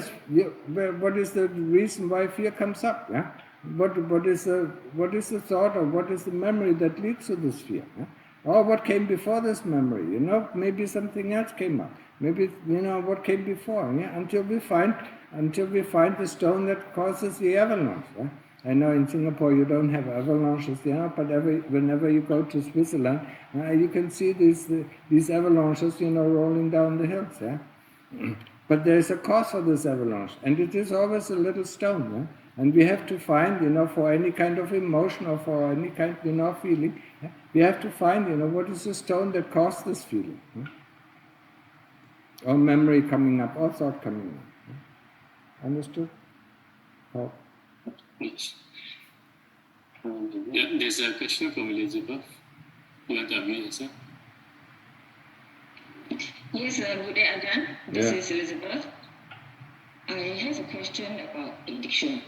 S2: is the reason why fear comes up? Yeah? What is the thought or what is the memory that leads to this fear? Yeah? Or what came before this memory? Maybe something else came up. Maybe what came before. Yeah? Until we find the stone that causes the avalanche. Yeah? I know in Singapore you don't have avalanches, but whenever you go to Switzerland, you can see these avalanches, rolling down the hills. Yeah? But there is a cause for this avalanche, and it is always a little stone. Yeah? And we have to find, for any kind of emotion or for any kind, feeling, yeah? We have to find, what is the stone that caused this feeling. Yeah? Or memory coming up, or thought coming up. Yeah? Understood? Oh.
S4: Yes. Yeah, there's a question from Elizabeth. You want to unmute yourself?
S6: Yes, good day, Ajahn. This is Elizabeth. I have a question about addiction.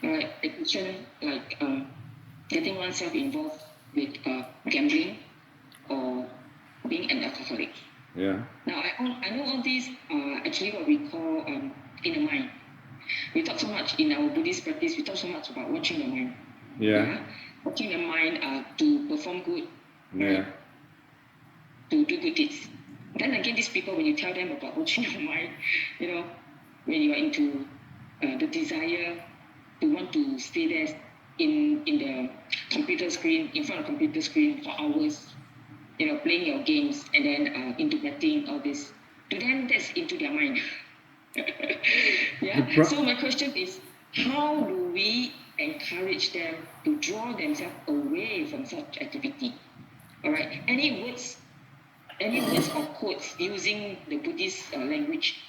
S6: Addiction, like getting oneself involved with gambling or being an alcoholic.
S2: Yeah.
S6: Now, I know all these are actually what we call inner mind. We talk so much in our Buddhist practice, we talk so much about watching the mind.
S2: Yeah.
S6: Watching the mind to perform good.
S2: Yeah.
S6: To do good deeds. Then again, these people, when you tell them about watching your mind, when you are into the desire to want to stay there in the computer screen, in front of computer screen for hours, playing your games and then into betting, all this. To them, that's into their mind. Yeah. So my question is, how do we encourage them to draw themselves away from such activity? All right. Any words or quotes using the Buddhist language?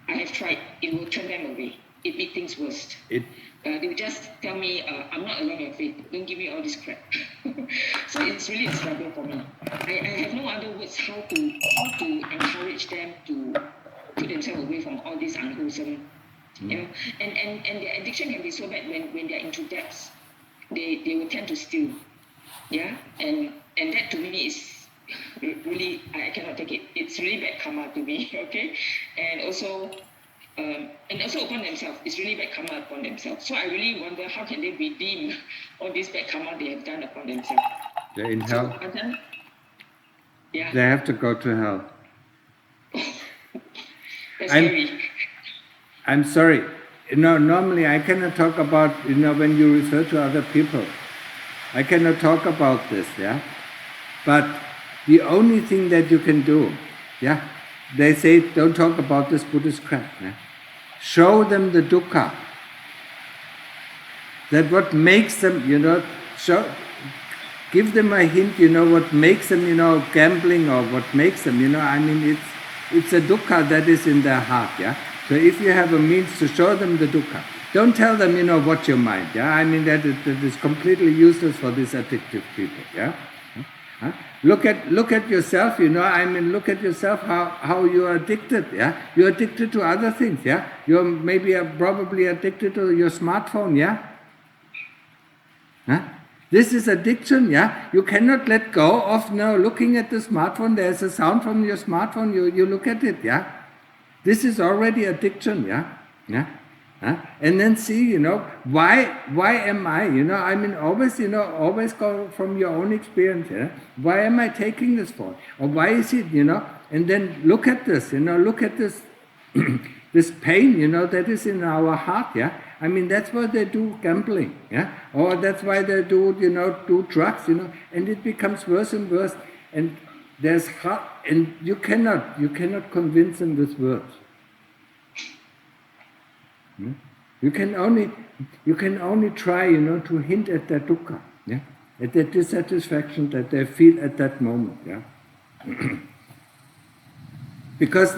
S6: I have tried. It will turn them away. It makes things worse. They will just tell me, I'm not along your faith. Don't give me all this crap. So it's really a struggle for me. I have no other words how to encourage them to put themselves away from all this unwholesome, and their addiction can be so bad when they're into debts, they will tend to steal, and that to me is really, I cannot take it. It's really bad karma to me, okay, and also upon themselves, it's really bad karma upon themselves. So I really wonder how can they redeem all this bad karma they have done upon themselves.
S2: They're in hell.
S6: Yeah.
S2: They have to go to hell. I'm sorry. Normally I cannot talk about, when you refer to other people. I cannot talk about this, But the only thing that you can do, they say don't talk about this Buddhist crap, Show them the dukkha. That what makes them, give them a hint, what makes them, gambling or what makes them, it's a dukkha that is in their heart, So if you have a means to show them the dukkha, don't tell them, watch your mind, that is completely useless for these addictive people, Look at yourself, look at yourself, how you are addicted, You're addicted to other things, You're maybe probably addicted to your smartphone, This is addiction, You cannot let go of looking at the smartphone. There's a sound from your smartphone, you look at it, This is already addiction, And then see, why am I, always go from your own experience, Why am I taking this for? Or why is it, and then look at this, look at this, this pain, that is in our heart, that's why they do gambling, Or that's why they do, do drugs, and it becomes worse and worse, and there's heart, and you cannot convince them with words. You can only try, to hint at that dukkha, at that dissatisfaction that they feel at that moment, Because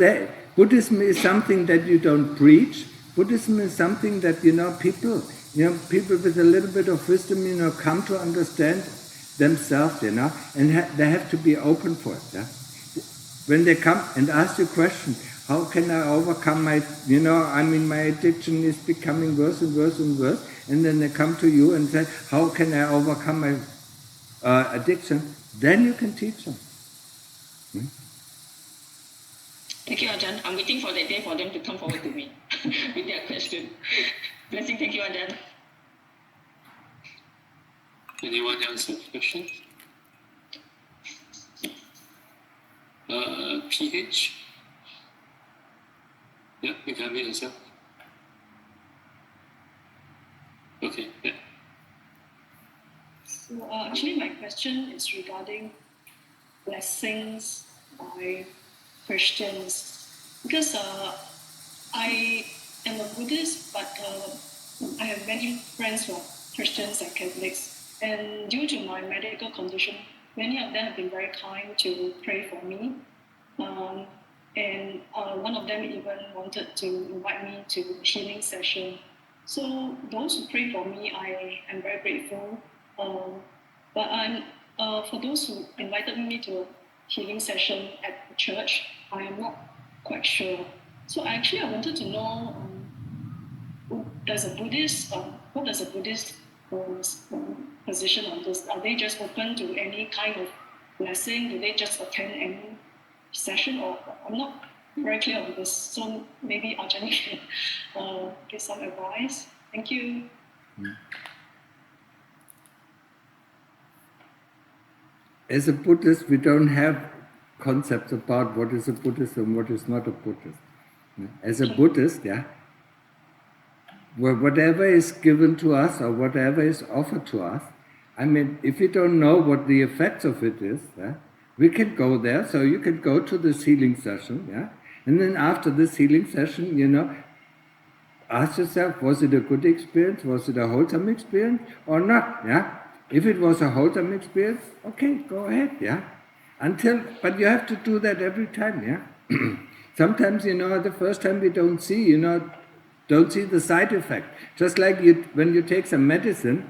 S2: Buddhism is something that you don't preach. Buddhism is something that people with a little bit of wisdom, come to understand themselves, and they have to be open for it. When they come and ask you questions, how can I overcome my, my addiction is becoming worse and worse and worse, and then they come to you and say, how can I overcome my addiction? Then you can teach them.
S6: Thank you, Ajahn. I'm waiting for that day for them to come forward to me with their question. Blessing, thank you, Ajahn.
S4: Anyone else have questions? PH? Yeah, you can unmute yourself. Okay, yeah.
S7: So actually my question is regarding blessings by Christians, because I am a Buddhist, but I have many friends who are Christians and Catholics, and due to my medical condition, many of them have been very kind to pray for me, and one of them even wanted to invite me to a healing session. So those who pray for me, I am very grateful. But for those who invited me to a healing session at the church, I am not quite sure. So I wanted to know, what does a Buddhist position on this? Are they just open to any kind of blessing? Do they just attend any session? Or I'm not very clear on this. So maybe Ajahn can give some advice. Thank you.
S2: As a Buddhist, we don't have concepts about what is a Buddhist and what is not a Buddhist. As a Buddhist, whatever is given to us or whatever is offered to us, I mean, if we don't know what the effects of it is, we can go there. So you can go to this healing session, and then after this healing session, ask yourself, was it a good experience? Was it a wholesome experience or not? If it was a wholesome experience, okay, go ahead, but you have to do that every time, Sometimes, the first time we don't see the side effect. Just like when you take some medicine,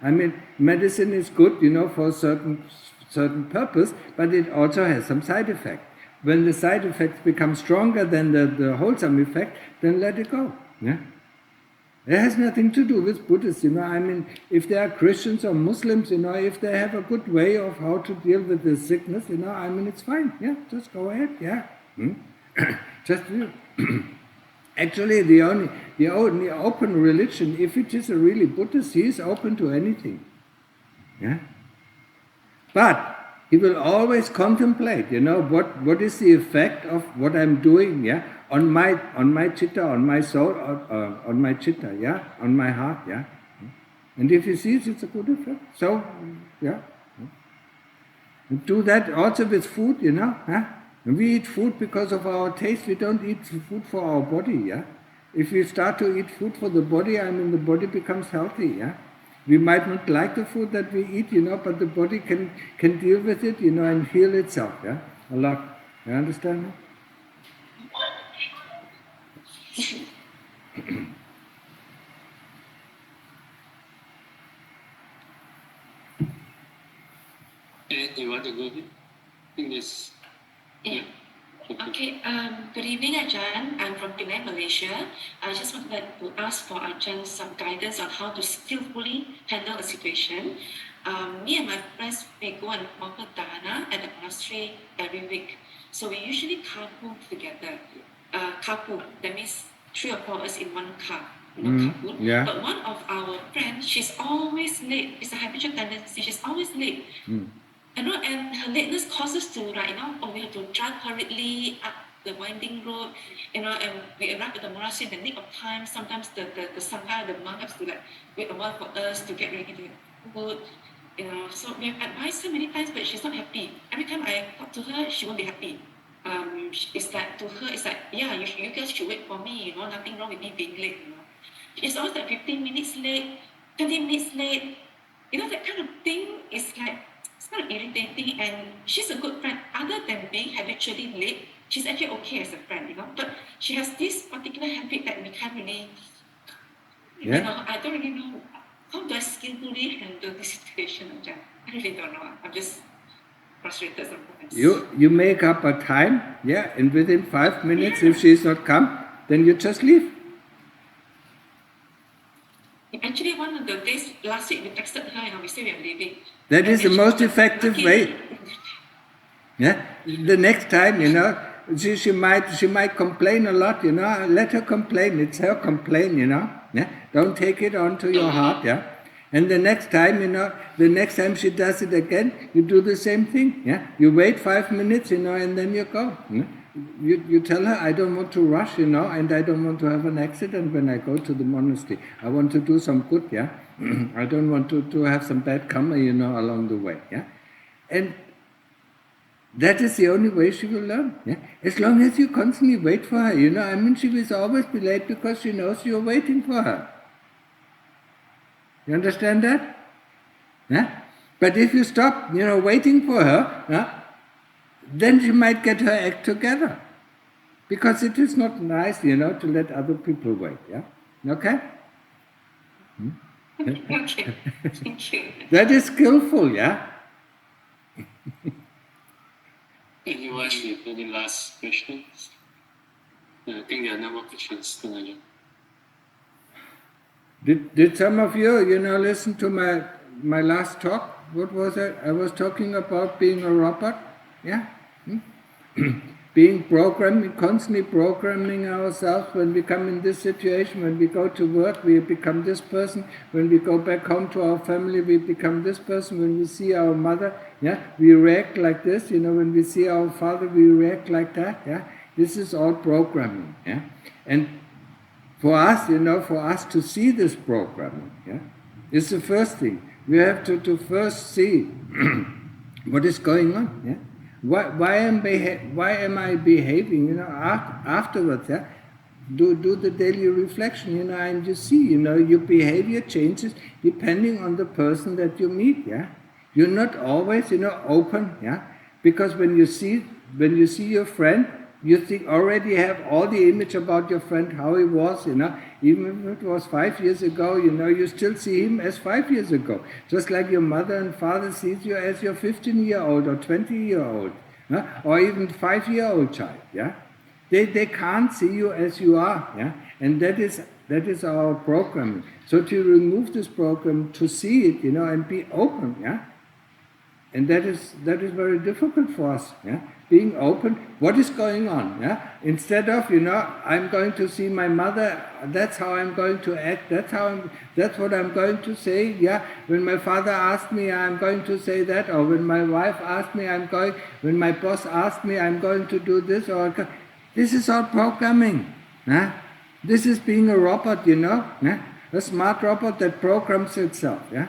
S2: I mean, medicine is good, for a certain purpose, but it also has some side effect. When the side effects become stronger than the wholesome effect, then let it go, It has nothing to do with Buddhists, I mean, if they are Christians or Muslims, if they have a good way of how to deal with this sickness, I mean, it's fine, just go ahead, Just do. Actually, the only open religion, if it is a really Buddhist, he is open to anything, But he will always contemplate, what is the effect of what I'm doing, on my chitta, on my soul, on my chitta, on my heart, And if he sees it's a good effect, so, And do that also with food, And we eat food because of our taste, we don't eat food for our body, If we start to eat food for the body, I mean, the body becomes healthy, We might not like the food that we eat, but the body can deal with it, and heal itself, a lot. You understand?
S4: And you want to go ahead? I think this.
S8: Yeah. Okay. Good evening, Ajahn. I'm from Penang, Malaysia. I just wanted to ask for Ajahn some guidance on how to skillfully handle a situation. Me and my friends may go and offer dana at the monastery every week. So we usually carpool together. Carpool, that means 3 or 4 of us in one car. Carpool. But one of our friends, she's always late. It's a habitual tendency. She's always late. And her lateness causes to, we have to drive hurriedly up the winding road, and we arrive at the monastery in the nick of time. Sometimes the sangha, the monk, has to wait a while for us to get ready to food. So we have advised her many times, but she's not happy. Every time I talk to her, she won't be happy. It's like, to her, it's like, you guys should wait for me, nothing wrong with me being late, It's always like 15 minutes late, 20 minutes late. That kind of thing is like, it's kind of irritating, and she's a good friend. Other than being habitually late, she's actually okay as a friend, But she has this particular habit that we can't really, I don't really know how do I skillfully handle this situation. I really don't know. I'm just frustrated sometimes.
S2: You make up a time, and within 5 minutes, if she's not come, then you just leave.
S8: Actually, one of the days last week we texted her and we said we are leaving.
S2: That is the most effective way. Yeah. The next time, she might complain a lot. Let her complain. It's her complaint. Yeah. Don't take it onto your heart. Yeah. And the next time, the next time she does it again, you do the same thing. Yeah. You wait 5 minutes, and then you go. Yeah? You tell her, I don't want to rush, and I don't want to have an accident when I go to the monastery. I want to do some good, yeah. I don't want to have some bad karma, along the way, yeah. And that is the only way she will learn, yeah. As long as you constantly wait for her, she will always be late because she knows you're waiting for her. You understand that? Yeah. But if you stop, waiting for her, yeah, then she might get her act together. Because it is not nice, to let other people wait, yeah? Okay?
S8: Okay, thank you.
S2: That is skillful, yeah?
S4: Anyone with any last questions? I think there are no more questions.
S2: Did some of you, listen to my last talk? What was it? I was talking about being a robot, yeah? Being programmed, constantly programming ourselves. When we come in this situation, when we go to work, we become this person. When we go back home to our family, we become this person. When we see our mother, yeah, we react like this. When we see our father, we react like that. Yeah, this is all programming. Yeah, and for us, for us to see this programming, yeah, is the first thing. We have to first see what is going on. Yeah. Why am I behaving? Afterwards, yeah, do the daily reflection, and you see, your behavior changes depending on the person that you meet. Yeah, you're not always, open. Yeah, because when you see your friend, you already have all the image about your friend, how he was. Even if it was 5 years ago, you still see him as 5 years ago. Just like your mother and father sees you as your 15-year-old or 20-year-old, or even 5-year-old child. Yeah, they can't see you as you are. Yeah, and that is our programming. So to remove this program, to see it, and be open. Yeah, and that is very difficult for us. Yeah. Being open, what is going on? Yeah? Instead of, I'm going to see my mother, that's how I'm going to act, that's what I'm going to say. Yeah? When my father asked me, I'm going to say that, or when my wife asked me, when my boss asked me, I'm going to do this, this is all programming. Yeah? This is being a robot, yeah? A smart robot that programs itself. Yeah?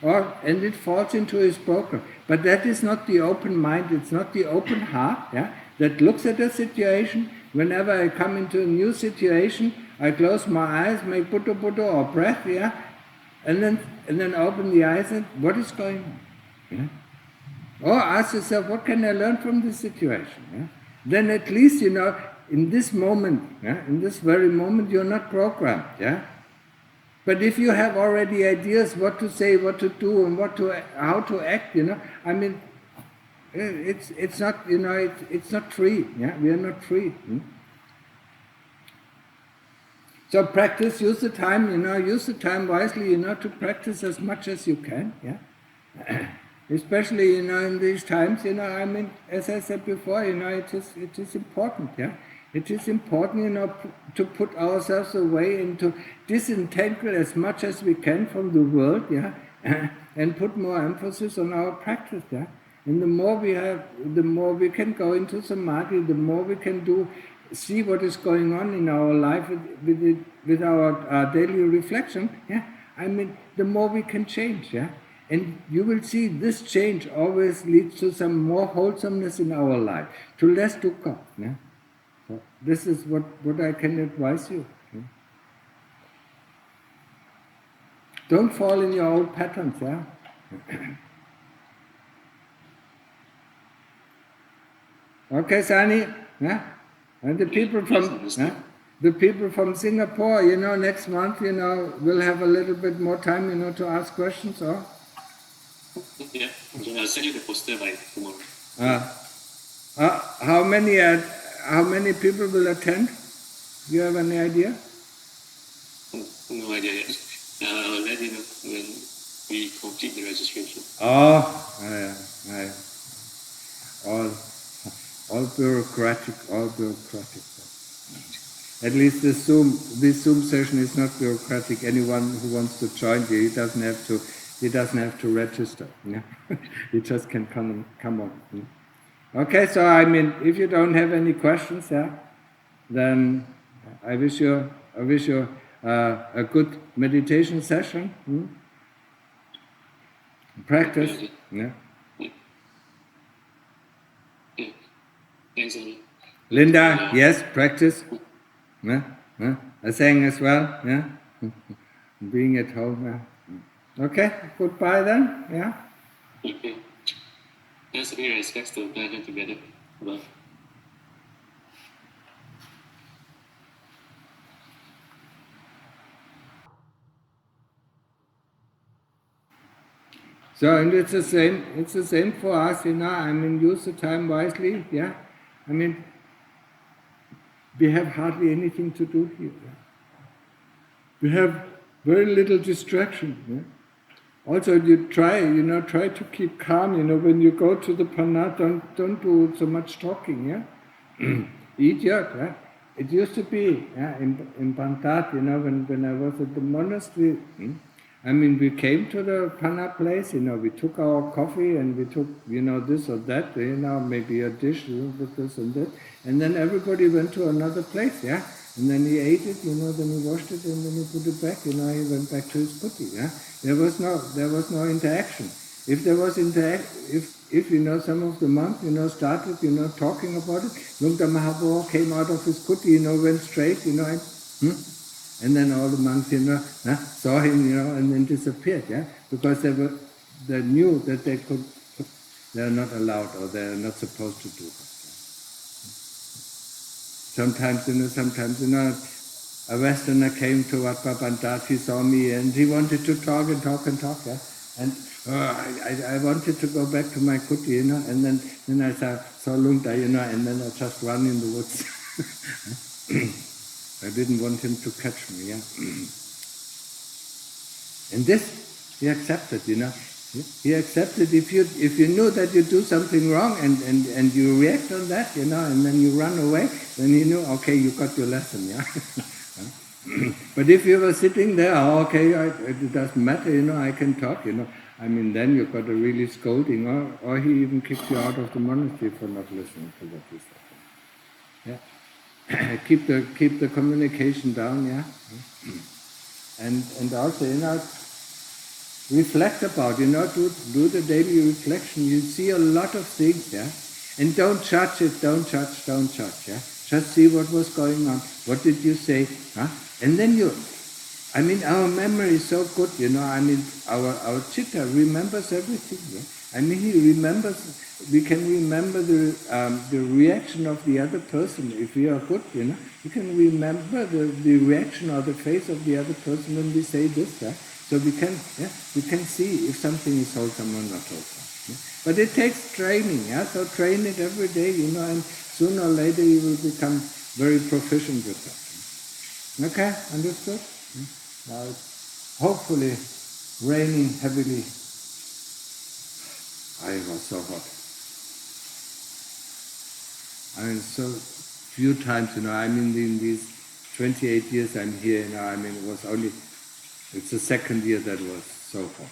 S2: And it falls into his program. But that is not the open mind, it's not the open heart, yeah, that looks at a situation. Whenever I come into a new situation, I close my eyes, make Buddha or breath, yeah, and then open the eyes and what is going on? Yeah? Or ask yourself, what can I learn from this situation? Yeah? Then at least, in this moment, yeah, in this very moment, you're not programmed, yeah. But if you have already ideas what to say, what to do, and how to act, it's not, it's not free. Yeah, we are not free. So practice, use the time wisely, to practice as much as you can. Yeah, especially in these times. As I said before, it is important. Yeah. It is important, to put ourselves away and to disentangle as much as we can from the world, yeah, and put more emphasis on our practice, yeah. And the more we have, the more we can go into samadhi, the more we can see what is going on in our life with our daily reflection, yeah. The more we can change, yeah. And you will see this change always leads to some more wholesomeness in our life, to less dukkha, yeah. So this is what I can advise you. Don't fall in your old patterns, yeah? Okay, Sani? Yeah? And the people from Singapore, next month, we'll have a little bit more time, to ask questions, or?
S4: Yeah, I'll send you the poster by tomorrow.
S2: How many people will attend? Do you have any idea?
S4: No idea yet. I'll let you know when we complete the registration.
S2: All bureaucratic. At least this Zoom session is not bureaucratic. Anyone who wants to join you, he doesn't have to register. Yeah? He just can come on. Okay, so I mean, if you don't have any questions, then I wish you a good meditation session. Practice. Yeah.
S4: Thanks, Oli.
S2: Linda, yes, practice. I sang as well. Yeah. Being at home. Yeah. Okay. Goodbye then. Yeah.
S4: Okay. Let's pay respects to Ajahn together. Bye.
S2: So, and it's the same for us, I mean, use the time wisely, yeah? I mean, we have hardly anything to do here. Yeah? We have very little distraction, yeah? Also, you try to keep calm, when you go to the Pana, don't do so much talking, yeah? Idiot, yeah? It used to be, yeah, in Pantat, when I was at the monastery, I mean, we came to the Pana place, we took our coffee and we took, this or that, maybe a dish with this and that, and then everybody went to another place, yeah? And then he ate it, then he washed it and then he put it back, he went back to his putti, yeah? There was no interaction. If there was if some of the monks, started, talking about it, Lungta Mahaprabhu came out of his putti, went straight, and then all the monks, saw him, and then disappeared, yeah, because they knew that they are not allowed or they are not supposed to do that. Sometimes, a Westerner came to Wat Papantat, he saw me and he wanted to talk, yeah, and I wanted to go back to my kuti, and then I saw Lungta, and then I just ran in the woods. I didn't want him to catch me, yeah. And this he accepted, He accepted if you know that you do something wrong and you react on that, and then you run away, then you know, okay, you got your lesson, yeah. But if you were sitting there, okay, it doesn't matter, I can talk, I mean, then you got a really scolding, or he even kicked you out of the monastery for not listening to what you said. Yeah. keep the communication down, yeah. And also, reflect about, do the daily reflection. You see a lot of things, yeah. And don't judge it, don't judge, yeah. Just see what was going on. What did you say? Huh? And then our memory is so good, I mean, our chitta remembers everything, yeah. I mean, we can remember the reaction of the other person. If we are good, we can remember the reaction or the face of the other person when we say this, yeah. So we can see if something is wholesome or not wholesome. Yeah? But it takes training, yeah. So train it every day, and sooner or later you will become very proficient with that. Okay, understood? Now it's hopefully raining heavily. It was so hot. I mean, so few times, I mean, in these 28 years I'm here, I mean, it's the second year that was so hot.